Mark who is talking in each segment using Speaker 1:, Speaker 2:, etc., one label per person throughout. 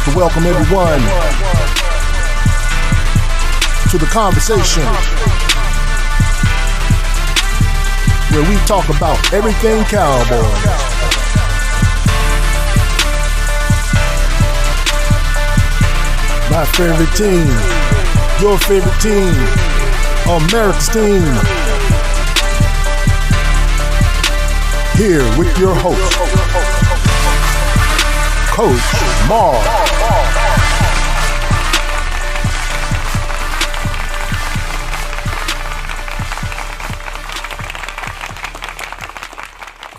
Speaker 1: like to welcome everyone to the conversation where we talk about everything Cowboys. My favorite team, your favorite team, America's team. Here with your host, Coach Marv.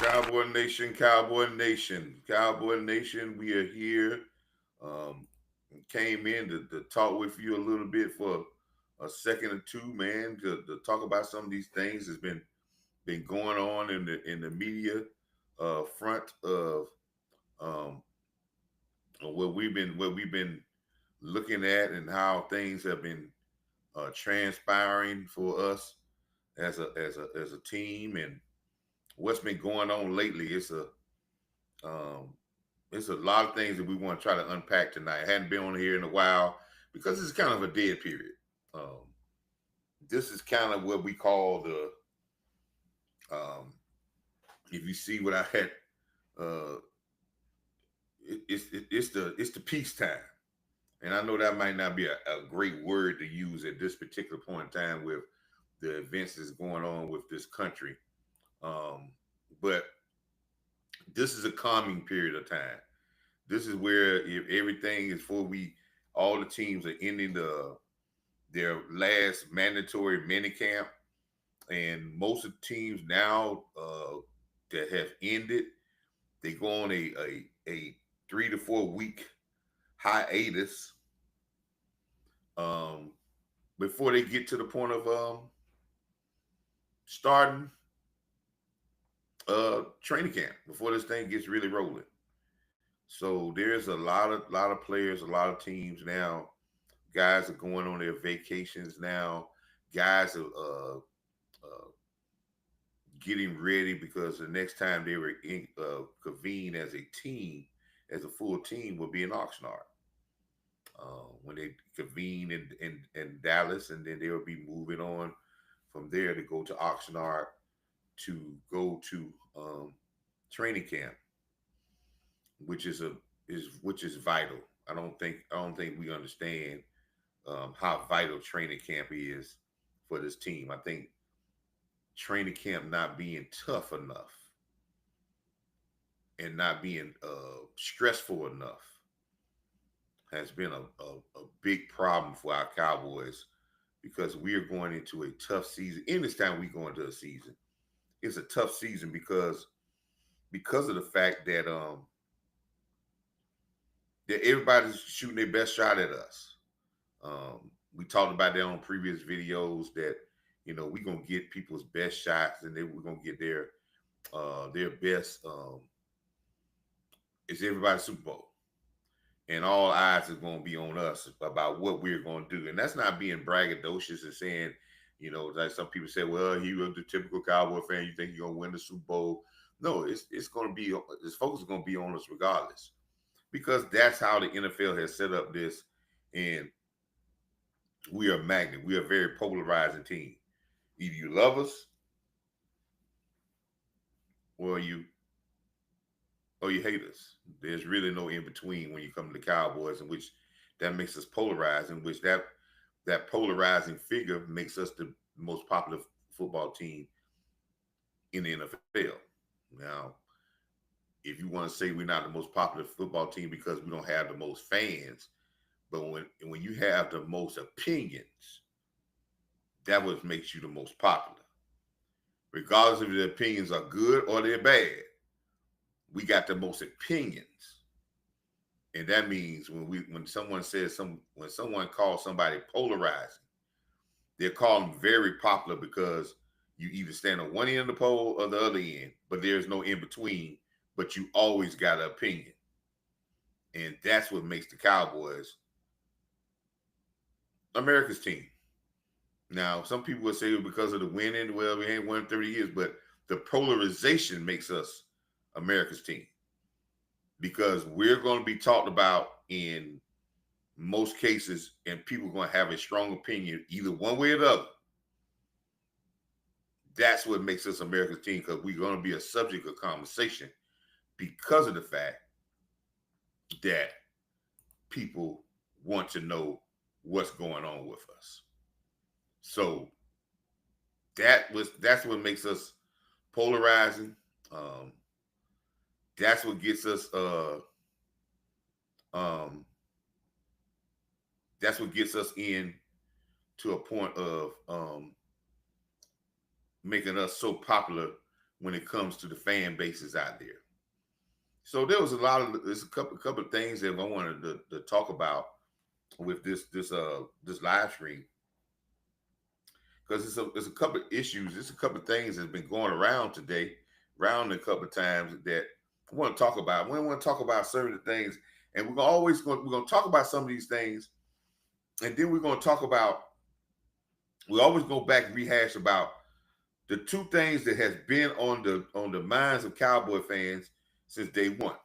Speaker 2: Cowboy Nation, Cowboy Nation, Cowboy Nation, we are here. Came in to talk with you a little bit for a second or two, man, to talk about some of these things that's been going on in the media front of what we've been looking at and how things have been transpiring for us as a team, and what's been going on lately. It's a lot of things that we want to try to unpack tonight. I hadn't been on here in a while because it's kind of a dead period. This is kind of what we call the if you see what I had, it's the peacetime, and I know that might not be a great word to use at this particular point in time with the events that's going on with this country, but this is a calming period of time. This is where if everything is all the teams are ending their last mandatory minicamp, and most of the teams now that have ended, they go on a 3 to 4 week hiatus before they get to the point of starting training camp, before this thing gets really rolling. So there's a lot of players, a lot of teams now. Guys are going on their vacations now. Guys are getting ready because the next time they were convened as a team, as a full team, will be in Oxnard. When they convene in Dallas, and then they'll be moving on from there to go to Oxnard to go to training camp, which is vital. I don't think we understand how vital training camp is for this team. I think training camp not being tough enough and not being stressful enough has been a big problem for our Cowboys, because we are going into a tough season. Anytime we go into a season, it's a tough season because of the fact that that everybody's shooting their best shot at us. We talked about that on previous videos that, we're going to get people's best shots, and then we're going to get their best. It's everybody's Super Bowl, and all eyes is going to be on us about what we're going to do. And that's not being braggadocious and saying, like some people say, well, he was the typical Cowboy fan. You think you're going to win the Super Bowl? No, it's going to be, this focus is going to be on us regardless, because that's how the NFL has set up this. And we are a magnet. We are a very polarizing team. Either you love us or you hate us. There's really no in between when you come to the Cowboys, in which that makes us polarized, in which that polarizing figure makes us the most popular football team in the NFL. Now, if you want to say we're not the most popular football team because we don't have the most fans, but when you have the most opinions, that what makes you the most popular. Regardless if the opinions are good or they're bad, we got the most opinions. And that means when someone calls somebody polarizing, they're calling them very popular, because you either stand on one end of the pole or the other end, but there's no in between, but you always got an opinion. And that's what makes the Cowboys America's team. Now, some people would say because of the winning, well, we ain't won 30 years, but the polarization makes us America's team, because we're going to be talked about in most cases, and people are going to have a strong opinion either one way or the other. That's what makes us America's team, because we're going to be a subject of conversation because of the fact that people want to know what's going on with us. So that's what makes us polarizing. That's what gets us that's what gets us in to a point of making us so popular when it comes to the fan bases out there. So there's a couple of things that I wanted to talk about with this live stream, because it's a couple of issues, it's a couple of things that's been going around today, around a couple of times that I want to talk about. We want to talk about certain things, and we're going to talk about some of these things, and then we're going to talk about. We always go back and rehash about the two things that has been on the minds of Cowboy fans since day one.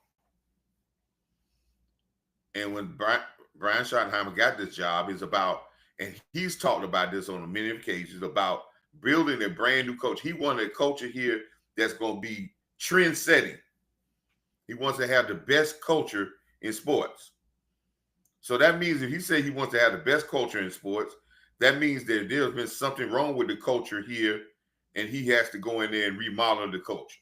Speaker 2: And when Brian Schottenheimer got this job, is about, and he's talked about this on many occasions, about building a brand new coach. He wanted a culture here that's going to be trend setting. He wants to have the best culture in sports. So that means if he said he wants to have the best culture in sports, that means that there's been something wrong with the culture here, and he has to go in there and remodel the culture.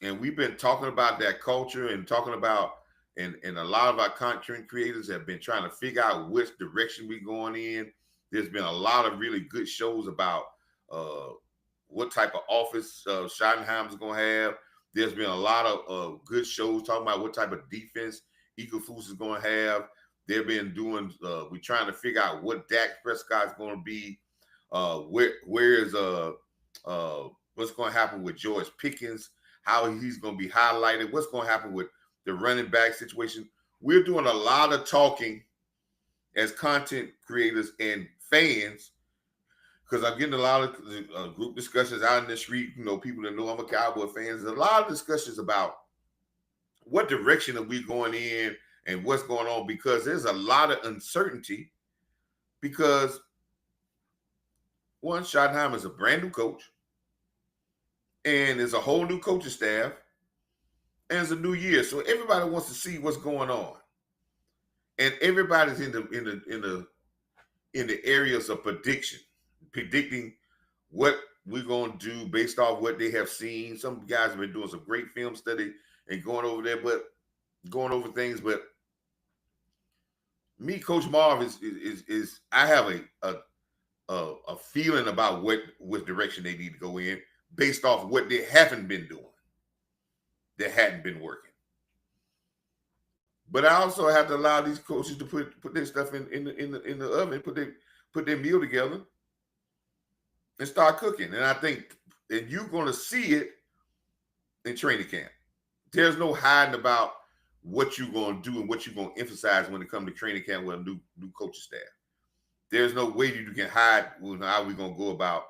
Speaker 2: And we've been talking about that culture and talking about, and a lot of our content creators have been trying to figure out which direction we're going in. There's been a lot of really good shows about what type of office Schottenheimer's going to have. There's been a lot of good shows talking about what type of defense Eaglefoos is going to have. They've been doing, we're trying to figure out what Dak Prescott's going to be. Where is what's going to happen with George Pickens, how he's going to be highlighted, what's going to happen with the running back situation. We're doing a lot of talking as content creators and fans, because I'm getting a lot of group discussions out in the street. You know, people that know I'm a Cowboy fan. There's a lot of discussions about what direction are we going in and what's going on, because there's a lot of uncertainty. Because one, Schottenheimer is a brand new coach, and there's a whole new coaching staff, and it's a new year, so everybody wants to see what's going on, and everybody's in the areas of predicting what we're going to do based off what they have seen. Some guys have been doing some great film study and going over things, but me, Coach Marv, is I have a feeling about what direction they need to go in based off what they haven't been doing, that hadn't been working. But I also have to allow these coaches to put their stuff in the oven, put their meal together, and start cooking. And I think, and you're going to see it in training camp. There's no hiding about what you're going to do and what you're going to emphasize when it comes to training camp with a new coaching staff. There's no way you can hide how we're going to go about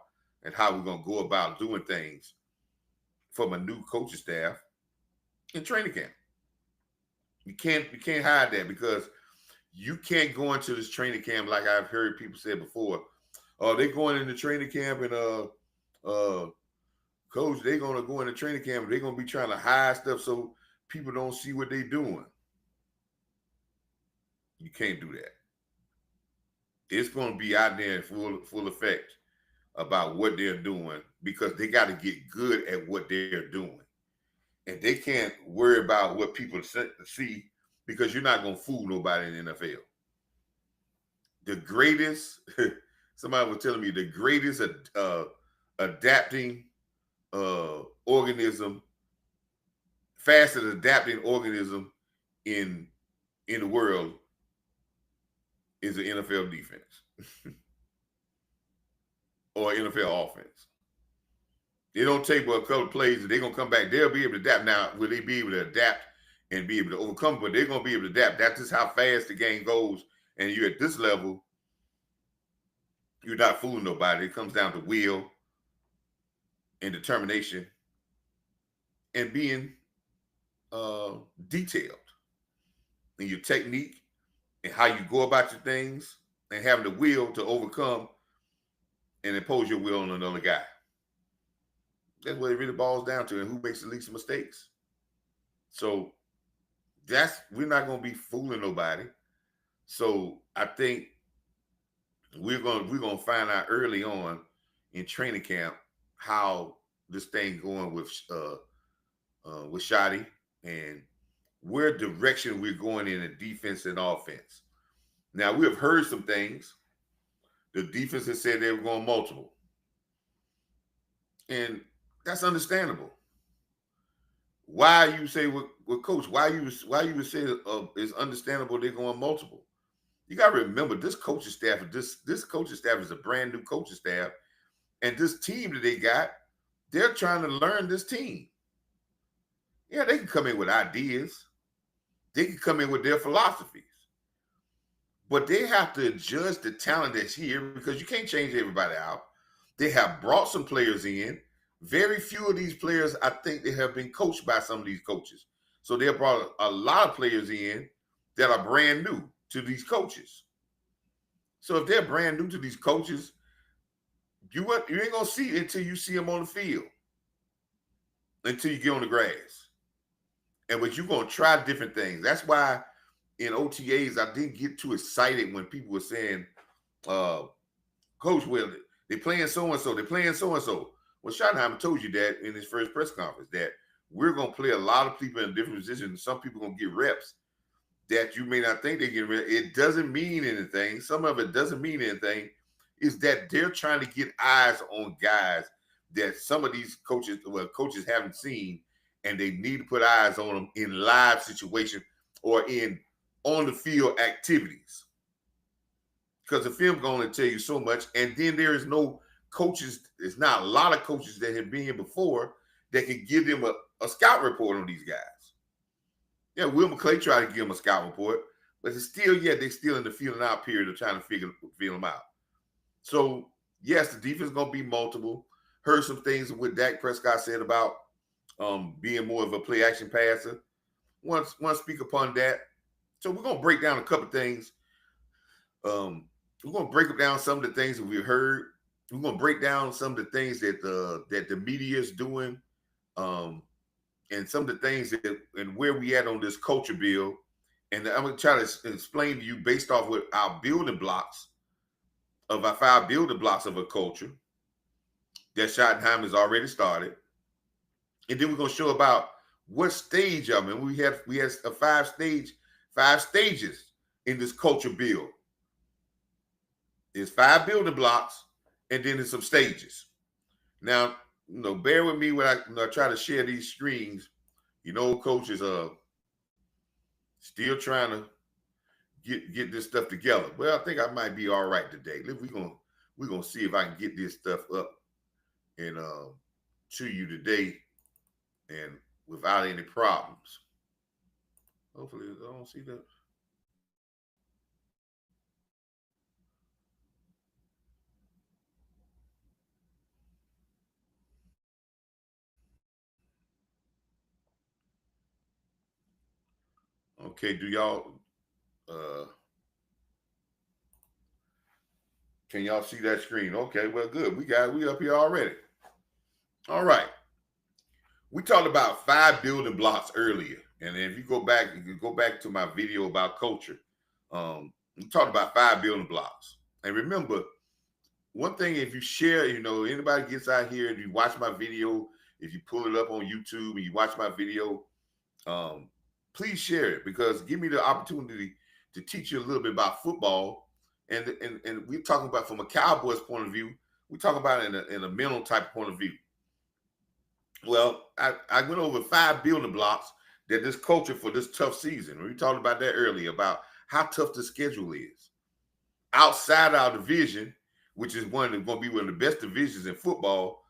Speaker 2: and how we're going to go about doing things from a new coaching staff in training camp. You can't hide that, because you can't go into this training camp like I've heard people say before. They're going into training camp and coach, they're going to go into training camp and they're going to be trying to hide stuff so people don't see what they're doing. You can't do that. It's going to be out there in full effect about what they're doing, because they got to get good at what they're doing. And they can't worry about what people see, because you're not going to fool nobody in the NFL. The greatest, somebody was telling me, the greatest adapting organism, fastest adapting organism in the world is the NFL defense or NFL offense. They don't take but a couple of plays and they're going to come back. They'll be able to adapt. Now, will they be able to adapt and be able to overcome? But they're going to be able to adapt. That's just how fast the game goes. And you're at this level, you're not fooling nobody. It comes down to will and determination and being detailed. and your technique and how you go about your things and having the will to overcome and impose your will on another guy. That's what it really boils down to, and who makes the least mistakes. So we're not gonna be fooling nobody. So I think we're gonna find out early on in training camp how this thing going with Shotty and where direction we're going in the defense and offense. Now we have heard some things. The defense has said they were going multiple, and that's understandable. Why you say with coach? Why you would say it's understandable they're going multiple? You got to remember this coaching staff. This coaching staff is a brand new coaching staff, and this team that they got, they're trying to learn this team. Yeah, they can come in with ideas. They can come in with their philosophies, but they have to judge the talent that's here because you can't change everybody out. They have brought some players in. Very few of these players, I think, they have been coached by some of these coaches. So they have brought a lot of players in that are brand new to these coaches. So if they're brand new to these coaches, you ain't gonna see it until you see them on the field, until you get on the grass. And but you're gonna try different things. That's why in OTAs I didn't get too excited when people were saying, Coach, well, they're playing so and so, they're playing so and so. Well, Schottenheimer told you that in his first press conference that we're gonna play a lot of people in different positions. Some people gonna get reps that you may not think they get reps. It doesn't mean anything. Some of it doesn't mean anything. Is that they're trying to get eyes on guys that some of these coaches haven't seen, and they need to put eyes on them in live situations or in on the field activities. Because the film going to tell you so much, and then there is no coaches. There's not a lot of coaches that have been here before that can give them a scout report on these guys. Yeah, Will McClay tried to give them a scout report, but it's still, they're still in the feeling out period of trying to feel them out. So, yes, the defense is going to be multiple. Heard some things what Dak Prescott said about being more of a play action passer. Want to speak upon that. So we're going to break down a couple things. We're going to break down some of the things that we've heard. We're going to break down some of the things that the media is doing, and some of the things and where we at on this culture bill. And I'm going to try to explain to you based off what our building blocks of our 5 building blocks of a culture that Schottenheimer has already started. And then we're going to show about what stage of it. We have a 5 stages in this culture build. There's 5 building blocks, and then there's some stages. Now, bear with me when I try to share these screens. Coaches are still trying to get this stuff together. Well, I think I might be all right today. We're gonna see if I can get this stuff up and to you today, and without any problems. Hopefully, I don't see that. Okay, do y'all can y'all see that screen? Okay, well, good. We up here already. All right. We talked about 5 building blocks earlier, and if you go back to my video about culture. We talked about 5 building blocks, and remember one thing: if you share, anybody gets out here and you watch my video, if you pull it up on YouTube and you watch my video, please share it, because give me the opportunity to teach you a little bit about football. And we're talking about from a Cowboys point of view. We talk about it in a mental type of point of view. Well, I went over 5 building blocks that this culture for this tough season. We talked about that earlier, about how tough the schedule is. Outside our division, which is going to be one of the best divisions in football,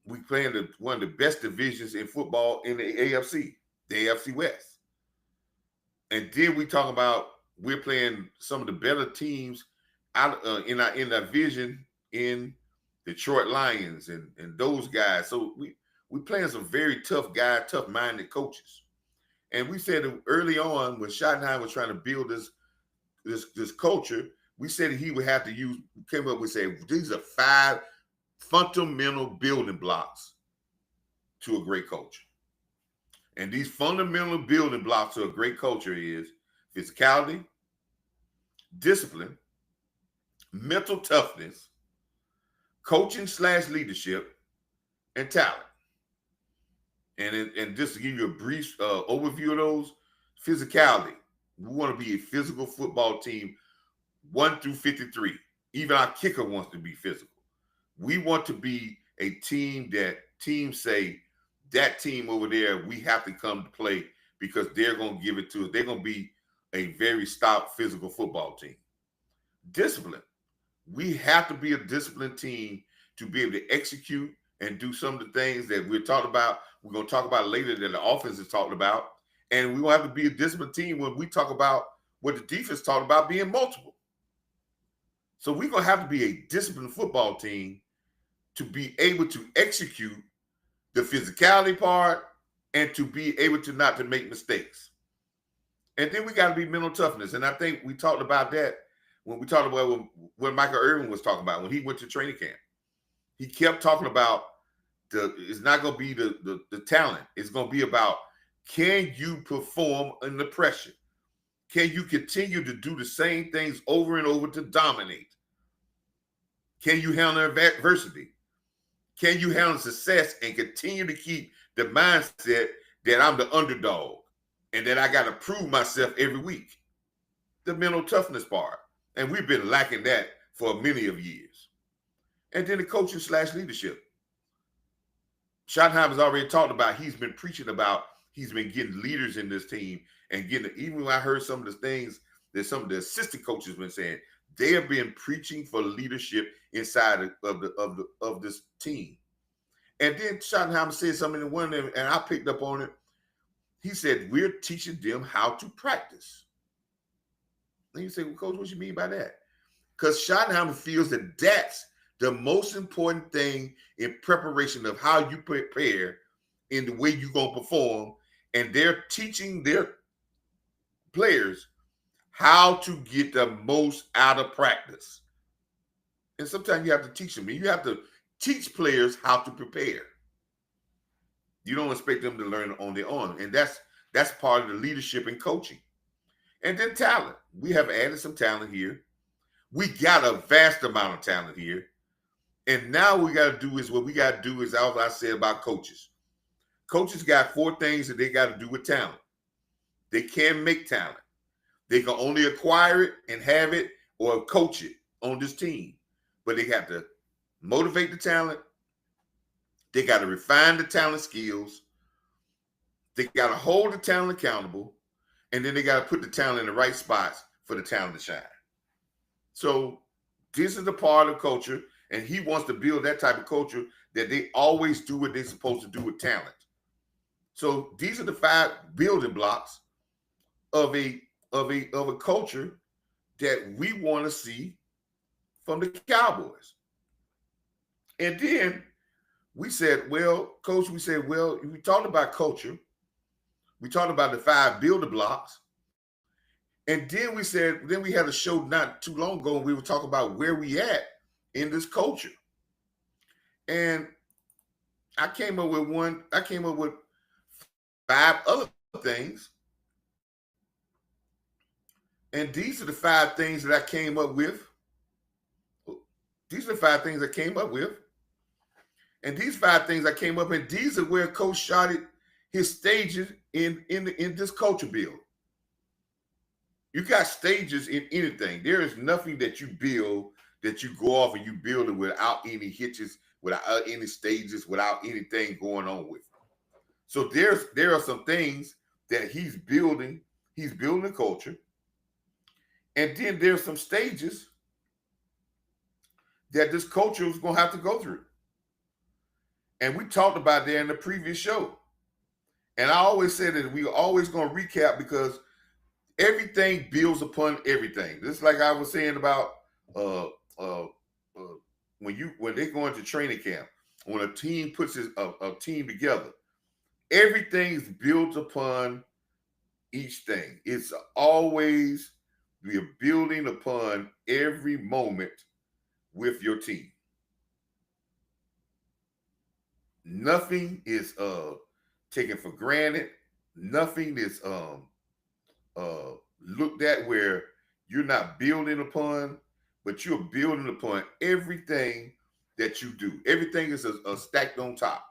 Speaker 2: we playing one of the best divisions in football in the AFC, the AFC West. And then we talk about we're playing some of the better teams out in our division in Detroit Lions and those guys. So we playing some very tough guys, tough-minded coaches. And we said that early on when Schottenheimer was trying to build this culture, we said that he would have to came up with say these are 5 fundamental building blocks to a great culture. And these fundamental building blocks to a great culture is physicality, discipline, mental toughness, coaching/leadership, and talent. And just to give you a brief overview of those, physicality. We want to be a physical football team, 1 through 53. Even our kicker wants to be physical. We want to be a team that teams say, that team over there, we have to come to play because they're going to give it to us. They're going to be a very stout physical football team. Discipline. We have to be a disciplined team to be able to execute and do some of the things that we're talking about. We're going to talk about later that the offense is talking about. And we will have to be a disciplined team when we talk about what the defense talked about being multiple. So we're going to have to be a disciplined football team to be able to execute the physicality part and to be able to not to make mistakes. And then we got to be mental toughness. And I think we talked about that when we talked about when Michael Irvin was talking about when he went to training camp. He kept talking about it's not going to be the talent. It's going to be about, can you perform under pressure? Can you continue to do the same things over and over to dominate? Can you handle adversity? Can you handle success and continue to keep the mindset that I'm the underdog and that I got to prove myself every week? The mental toughness part. And we've been lacking that for many of years. And then the coaching/leadership. Schottenheimer's already talked about, he's been preaching about, he's been getting leaders in this team and getting, even when I heard some of the things that some of the assistant coaches been saying, they have been preaching for leadership inside of this team. And then Schottenheimer said something in one of them, and I picked up on it. He said, we're teaching them how to practice. And you say, well, Coach, what you mean by that? Because Schottenheimer feels that that's the most important thing in preparation of how you prepare in the way you're going to perform. And they're teaching their players how to get the most out of practice. And sometimes you have to teach them. You have to teach players how to prepare. You don't expect them to learn on their own. And that's part of the leadership and coaching. And then talent. We have added some talent here. We got a vast amount of talent here. And now what we got to do is all I said about coaches. Coaches got 4 things that they got to do with talent. They can't make talent. They can only acquire it and have it or coach it on this team. But they have to motivate the talent. They got to refine the talent skills. They got to hold the talent accountable. And then they got to put the talent in the right spots for the talent to shine. So this is the part of culture. And he wants to build that type of culture that they always do what they're supposed to do with talent. So these are the 5 building blocks of a culture that we want to see from the Cowboys. And then we said, well, Coach, we talked about culture. We talked about the 5 building blocks. And then we had a show not too long ago, and we were talking about where we at in this culture. And I came up with 5 other things. And these are the 5 things that I came up with. And these 5 things I came up with, these are where Coach shotted his stages in this culture build. You got stages in anything. There is nothing that you build that you go off and you build it without any hitches, without any stages, without anything going on with it. So there are some things that he's building. He's building a culture. And then there's some stages that this culture is going to have to go through. And we talked about that in the previous show. And I always said that we are always going to recap because everything builds upon everything. Just like I was saying about when they go into training camp, when a team puts a team together, everything's built upon each thing. It's always, we are building upon every moment with your team. Nothing is taken for granted. Nothing is looked at where you're not building upon, but you're building upon everything that you do. Everything is a stacked on top.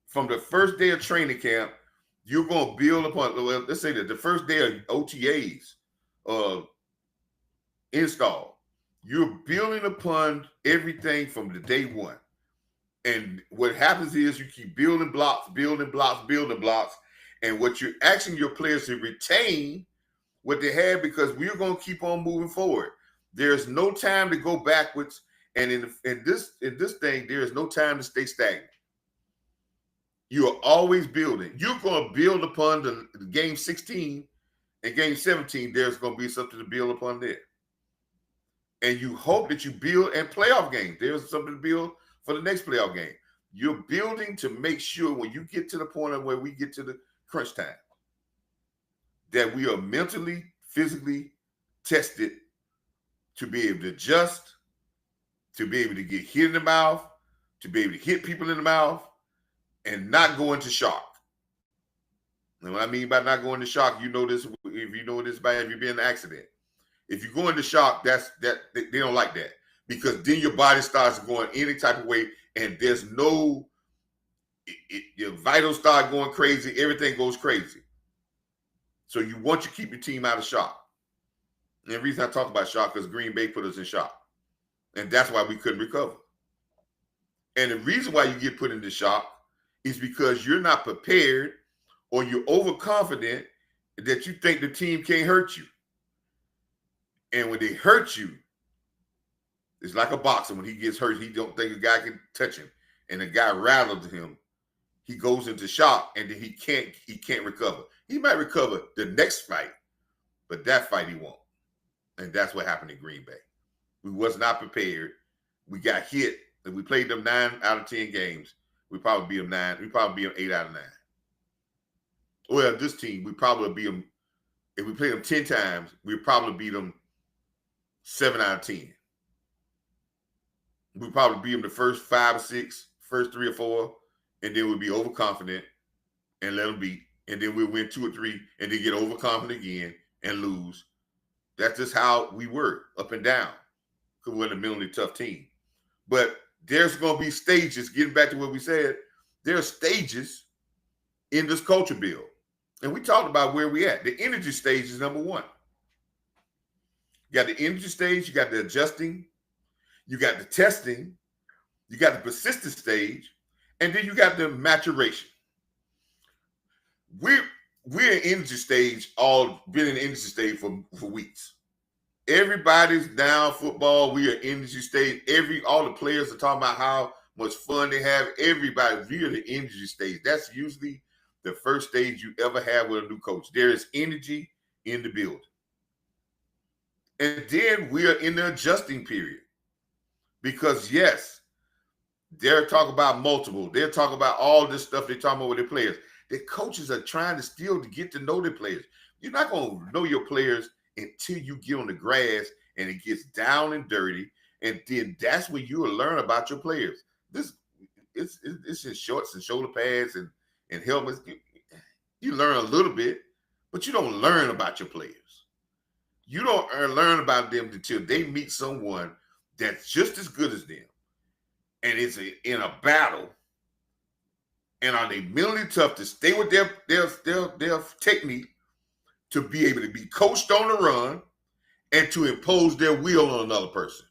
Speaker 2: From the first day of training camp, you're going to build upon, well, let's say that the first day of OTAs install, you're building upon everything from the day one. And what happens is you keep building blocks, building blocks, building blocks. And what you're asking your players to retain what they had, because we're going to keep on moving forward. There's no time to go backwards. And in this thing, there is no time to stay stagnant. You are always building. You're going to build upon the game 16 and game 17. There's going to be something to build upon there. And you hope that you build and playoff games. There's something to build for the next playoff game. You're building to make sure when you get to the point of where we get to the crunch time, that we are mentally, physically tested to be able to adjust, to be able to get hit in the mouth, to be able to hit people in the mouth, and not go into shock. And what I mean by not going into shock, you know this, if you know this by if you've been in an accident. If you go into shock, they don't like that, because then your body starts going any type of way, and there's no, your vitals start going crazy, everything goes crazy. So you want to keep your team out of shock. And the reason I talk about shock is Green Bay put us in shock. And that's why we couldn't recover. And the reason why you get put into shock is because you're not prepared, or you're overconfident that you think the team can't hurt you. And when they hurt you, it's like a boxer. When he gets hurt, he don't think a guy can touch him. And the guy rattled him. He goes into shock, and then he can't recover. He might recover the next fight, but that fight he won't. And that's what happened in Green Bay. We was not prepared. We got hit. If we played them 9 out of 10 games, we probably beat them 9. We probably beat them 8 out of 9. Well, this team, we probably beat them. If we played them 10 times, we probably beat them 7 out of 10. We probably beat them the first 5 or 6, first 3 or 4, and then we'd be overconfident and let them beat. And then we'll win 2 or 3 and then get overconfident again and lose. That's just how we were, up and down, because we're a mentally tough team. But there's going to be stages, getting back to what we said, there are stages in this culture build. And we talked about where we at. The energy stage is number 1. You got the energy stage, you got the adjusting, you got the testing, you got the persistent stage, and then you got the maturation. We're in energy stage, been in the energy stage for weeks. Everybody's down football. We are energy stage. All the players are talking about how much fun they have. Everybody, we are the energy stage. That's usually the first stage you ever have with a new coach. There is energy in the building. And then we are in the adjusting period. Because yes, they're talking about multiple. They're talking about all this stuff they're talking about with their players. The coaches are trying to still to get to know their players. You're not going to know your players until you get on the grass and it gets down and dirty. And then that's when you will learn about your players. It's in shorts and shoulder pads and helmets. You learn a little bit, but you don't learn about your players. You don't learn about them until they meet someone that's just as good as them. And it's in a battle. And are they mentally tough to stay with their technique, to be able to be coached on the run, and to impose their will on another person?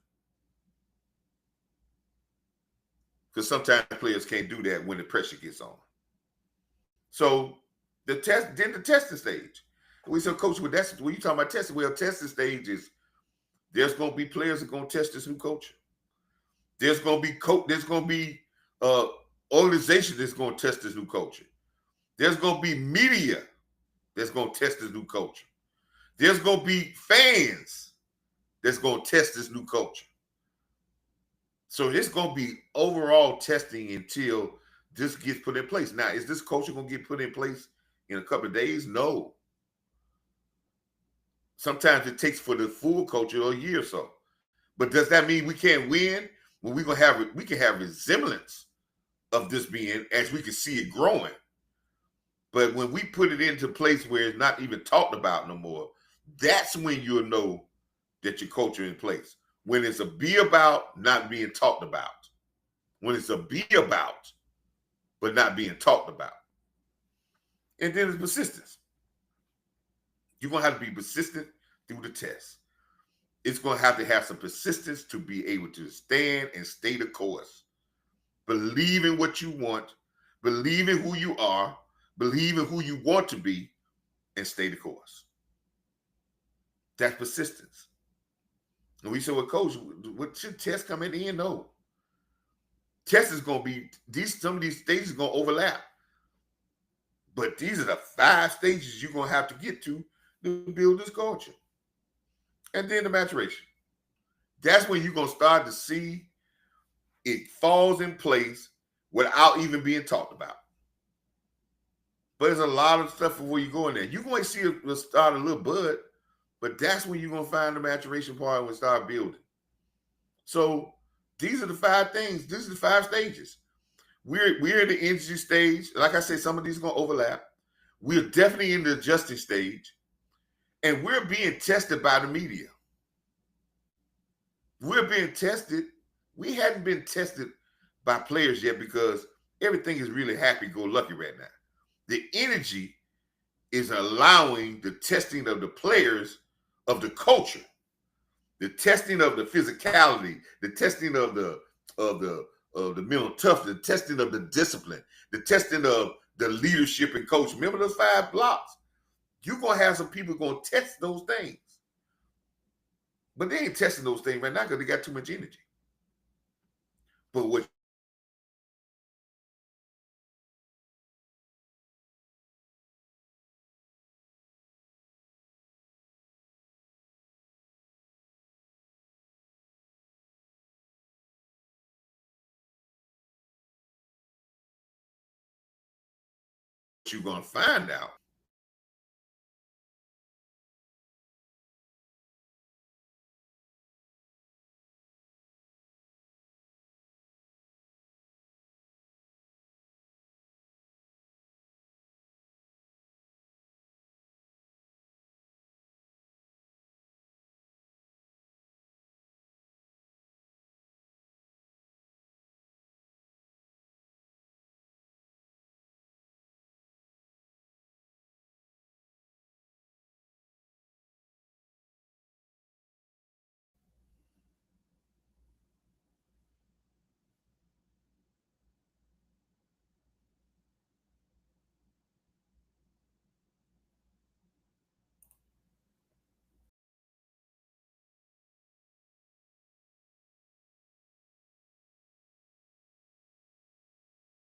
Speaker 2: Because sometimes players can't do that when the pressure gets on. So the testing stage. We said, Coach, when you talking about testing, well, testing stage is there's going to be players that are going to test this new culture. There's going to be organization that's going to test this new culture. There's going to be media that's going to test this new culture. There's going to be fans that's going to test this new culture. So it's going to be overall testing until this gets put in place. Now, is this culture going to get put in place in a couple of days? No. Sometimes it takes for the full culture a year or so. But does that mean we can't win? Well, we can have resemblance of this being as we can see it growing. But when we put it into a place where it's not even talked about no more, that's when you'll know that your culture in place. When it's a be about, not being talked about. When it's a be about, but not being talked about. And then it's persistence. You're going to have to be persistent through the test. It's going to have some persistence to be able to stand and stay the course. Believe in what you want. Believe in who you are. Believe in who you want to be and stay the course. That's persistence. And we said, well, Coach, what should tests come at the end? No. Test is going to be, some of these stages are going to overlap. But these are the 5 stages you're going to have to get to build this culture. And then the maturation. That's when you're going to start to see it falls in place without even being talked about. But there's a lot of stuff before you go in there. You're going to see it start a little bud, but that's when you're going to find the maturation part when it start building. So these are the 5 things. These are the 5 stages. We're in the energy stage. Like I said, some of these are going to overlap. We're definitely in the adjusting stage. And we're being tested by the media. We're being tested. We hadn't been tested by players yet because everything is really happy-go-lucky right now. The energy is allowing the testing of the players of the culture, the testing of the physicality, the testing of the mental toughness, the testing of the discipline, the testing of the leadership and coach. Remember those 5 blocks? You're going to have some people going to test those things. But they ain't testing those things right now because they got too much energy. But what you're going to find out